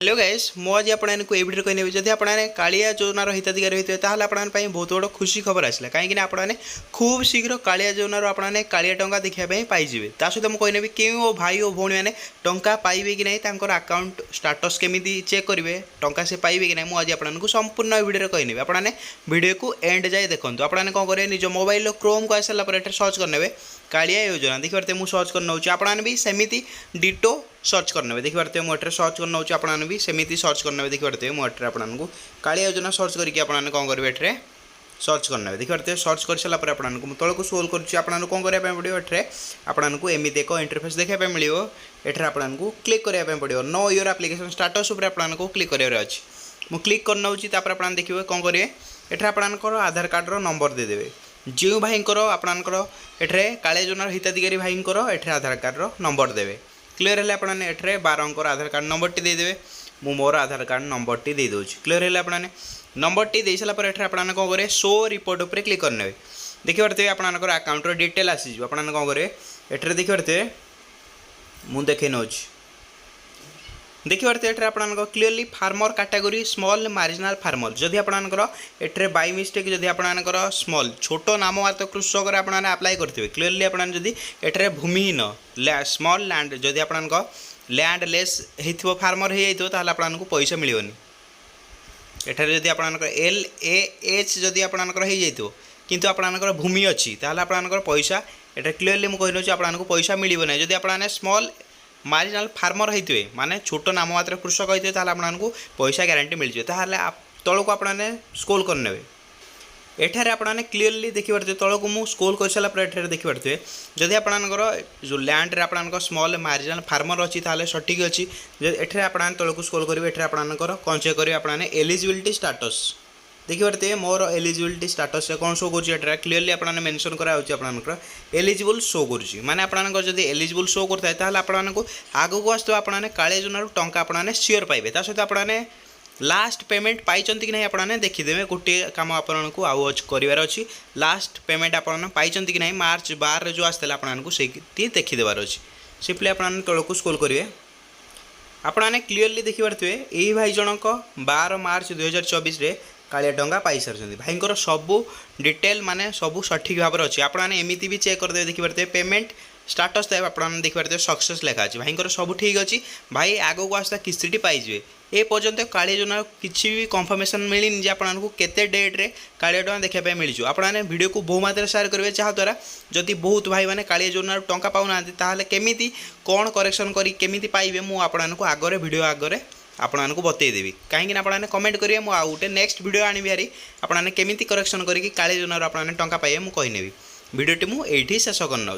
Hello guys मो आज आपको ये वीडियो कहने जब आपने कालिया योजनार हिताधिकारी होते हैं आपने बहुत बड़ खुशी खबर आसला कहीं आपने खूब शीघ्र कालिया योजनार आपने कालिया टंका देखापी पाइबे तासत मुझे कहने क्यों भाई और भौणी मैंने टंका पाइबे कि नहीं आकाउंट स्टाटस केमी चेक करेंगे टंका से पाइबे कि नहीं मुझे आपको संपूर्ण वीडियो कहने आपने वीडियो को एंड जाए देखो आपने कौन करेंगे निज मोबाइल क्रोम को आसारा पर सर्च करने कालिया योजना देखी पारे मुझे सर्च कर नौचे आपने भी सेमती डिटो सर्च करने देखी पारे मुझे सर्च कर नौचे आपने भी सेमती सर्च करने देखी पारे मुझे आपको कालिया योजना सर्च करके आपने कौन करेंगे एठे सर्च करने देखी पारे सर्च कर सारापर आपको तौक को स्क्रोल कर कौन करने पड़ो एठे आपको एमती एक इंटरफेस देखा मिले एठे आपको क्लिक करने पड़ो नो योर एप्लिकेशन स्टाटस आपको क्लिक करार अच्छी मुझे क्लिक कर नौची आपने देखिए कौन करेंगे एठे आपंकर आधार कार्डर नंबर देदेवे जो भाई आपंकर एठे कालिया योजनार हिताधिकारी भाई एठे आधार कार्डर नंबर देवे क्लीयर है आपने एठे 12 अंकर आधार कार्ड नंबर टी देदेवे मु मोर आधार कार्ड नंबर टी दे दूँ क्लीयर है आपने नंबर टी दे सारापर एठे आपने कौन करेंगे शो रिपोर्ट उपर क्लिक करने देखी पारे आपंकर आकाउंटर डिटेल आसीज आपने कौन करेंगे एठे देखी पारे मुझे देखे नौ देखी पारे एठे आपंकर clearly farmer category small marginal farmer जदि आपंकर एठे बाय मिस्टेक जदि आपंकर स्मॉल छोट नाम मात्र कृषक आपने आप्लाय करेंगे क्लीयरली आपने जदि एठे भूमिहीन स्मॉल लैंड जदि आपंकर लैंड लेस हो फार्मर हो जाता आपको पैसा मिलनी एठार जदि आपंकर LAH जदि आपंकर हो जाइए किंतु आपंकर भूमि अच्छी आपंकर पैसा एटा क्लीयरली मुझे कही आपको पैसा मिल ना जदि आपने स्मॉल मार्जिनल फार्मर होते माने छोट नाम मात्र कृषक होते आपको पैसा ग्यारंटी मिल जाए तौक आपने स्क्रोल करने एठार आपने क्लीयरली देखी पारे तौक मुझे स्क्रोल कर सारापर एठार देखी पारे जदि आपंकर जो लैंड आपंकर स्मॉल मार्जिनल फार्मर अच्छी सठिक अच्छी एठार आपने तौक स्क्रोल करेंगे एठार आपंकर कौन चेक करेंगे आपने एलिजिबिलिटी स्टाटस देखी पारे मोर एलिजिबिलिटी स्टाटस कौन शो कर क्लीयरली आपने मेंशन कर एलिजिबल शो कर माने आपंकर जब एलिजिबल शो करता है आपको आगक आसो आपने कालिया योजनार टंका आपने सियोर पाइबे सहित आपने लास्ट पेमेंट पाई कि नहीं आपने देखीदे गोटे कम आपको आउ करार अच्छी लास्ट पेमेंट आपने पाई कि नहीं मार्च 12 जो आसला आपको से देखीदेवार अच्छी सिंपली आपने तौक को स्क्रोल करेंगे आपने क्लीयरली देखी पारे यही भाई जनक 12 मार्च 2024 कालिया टंका पाई सारी भाईंकर सबू डिटेल माने सबू सठिक भाव में अच्छी आपने एमती भी चेक करदे देखी पारे पेमेंट स्टाटस तो आपने देखी पारे सक्सेस लिखा अच्छी भाईंकर सब ठीक अच्छी भाई आगक आसता किस्ती पाइबे ए पर्यंत कालिया योजना किसी भी कन्फर्मेशन मिलनी आपको केते डेट्रे कालिया टंका देखापी मिल जाए आपने वीडियो को बहु मात्रा शेयर करेंगे जहाँद्वारा जदि बहुत भाई मैंने कालिया योजना टंका पाऊना केमी कौन करेक्शन करी पाइबे मुझे आपको आगे वीडियो आगे आपको बतईदेवी कहीं आपने कमेंट करेंगे मुझे आउ गोटे नेक्स्ट वीडियो आनी भारी आपने केमी करेक्शन करके कालिया योजनार आपने टंका पाइबे मुझे कहनेबी वीडियोटी मुझे शेष करना।